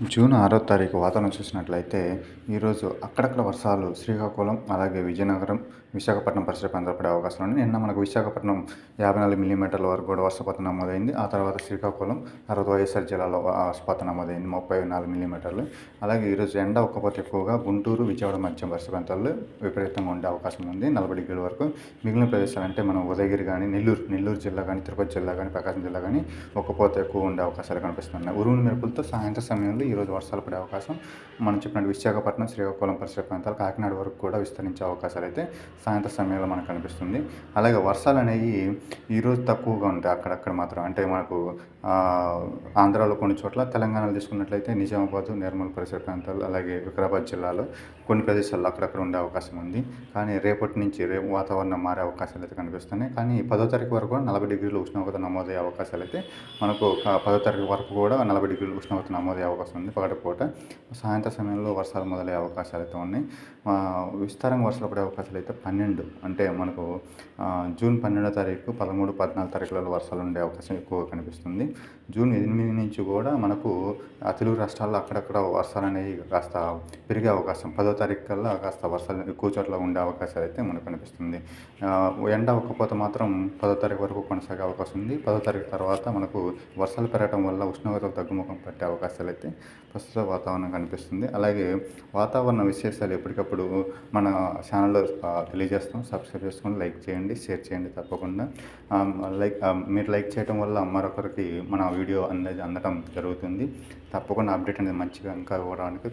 June 6 తారీఖు వాతావరణం చూసినట్లయితే, ఈరోజు అక్కడక్కడ వర్షాలు శ్రీకాకుళం, అలాగే విజయనగరం, విశాఖపట్నం పరిసర ప్రాంతాల్లో పడే అవకాశం ఉంది. నిన్న మనకు విశాఖపట్నం 54 మిల్లీమీటర్ల వరకు కూడా వర్షపాతం నమోదైంది. ఆ తర్వాత శ్రీకాకుళం, తర్వాత వైఎస్ఆర్ జిల్లాలో వర్షపాతం నమోదైంది 34 మిల్లీమీటర్లు. అలాగే ఈరోజు ఎండ ఉక్కపోత ఎక్కువగా గుంటూరు, విజయవాడ మధ్య పరిసర ప్రాంతాల్లో విపరీతంగా ఉండే అవకాశం ఉంది 40 డిగ్రీల వరకు. మిగిలిన ప్రదేశాలు అంటే మనం ఉదయగిరి కానీ, నెల్లూరు జిల్లా కానీ, తిరుపతి జిల్లా కానీ, ప్రకాశం జిల్లా కానీ ఉక్కపోత ఎక్కువ ఉండే అవకాశాలు కనిపిస్తున్నాయి. ఉరుములు మెరుపులతో సాయంత్రం సమయంలో ఈరోజు వర్షాలు పడే అవకాశం మనం చెప్పినట్టు విశాఖపట్నం, శ్రీకాకుళం పరిసర ప్రాంతాలు, కాకినాడ వరకు కూడా విస్తరించే అవకాశాలు అయితే సాయంత్రం సమయంలో మనకు కనిపిస్తుంది. అలాగే వర్షాలు అనేవి ఈరోజు తక్కువగా ఉంటాయి అక్కడక్కడ మాత్రం. అంటే మనకు ఆంధ్రాలో కొన్ని చోట్ల, తెలంగాణలో తీసుకున్నట్లయితే నిజామాబాద్, నిర్మల్ పరిసర ప్రాంతాలు, అలాగే వికారాబాద్ జిల్లాలో కొన్ని ప్రదేశాల్లో అక్కడక్కడ ఉండే అవకాశం ఉంది. కానీ రేపు వాతావరణం మారే అవకాశాలు అయితే కనిపిస్తున్నాయి. కానీ 10వ తారీఖు వరకు కూడా 40 డిగ్రీల ఉష్ణోగ్రత నమోదయ్యే అవకాశాలు అయితే మనకు 10వ తారీఖు వరకు కూడా 40 డిగ్రీల ఉష్ణోగ్రత నమోదయ్యే అవకాశం ఉంది పగటిపూట. సాయంత్రం సమయంలో వర్షాలు మొదలయ్యే అవకాశాలు అయితే ఉన్నాయి. విస్తారంగా వర్షాలు పడే అవకాశాలు అయితే 12 అంటే మనకు జూన్ 12వ తారీఖు, 13, 14 తారీఖులలో వర్షాలు ఉండే అవకాశం ఎక్కువగా కనిపిస్తుంది. జూన్ 8 నుంచి కూడా మనకు తెలుగు రాష్ట్రాల్లో అక్కడక్కడ వర్షాలు అనేవి కాస్త పెరిగే అవకాశం, 10వ తారీఖు కల్లా కాస్త వర్షాలు ఎక్కువ చోట్ల ఉండే అవకాశాలు అయితే మనకు కనిపిస్తుంది. ఎండ ఉక్కపోత మాత్రం 10వ తారీఖు వరకు కొనసాగే అవకాశం ఉంది. 10వ తారీఖు తర్వాత మనకు వర్షాలు పెరగడం వల్ల ఉష్ణోగ్రతలు తగ్గుముఖం పట్టే అవకాశాలు అయితే ప్రస్తుత వాతావరణం కనిపిస్తుంది. అలాగే వాతావరణ విశేషాలు ఎప్పటికప్పుడు మన ఛానల్లో తెలియజేస్తాం. సబ్స్క్రైబ్ చేసుకొని లైక్ చేయండి, షేర్ చేయండి తప్పకుండా. మీరు లైక్ చేయడం వల్ల మరొకరికి మన వీడియో అనేది అందడం జరుగుతుంది. తప్పకుండా అప్డేట్ అనేది మంచిగా ఇంకా ఇవ్వడానికి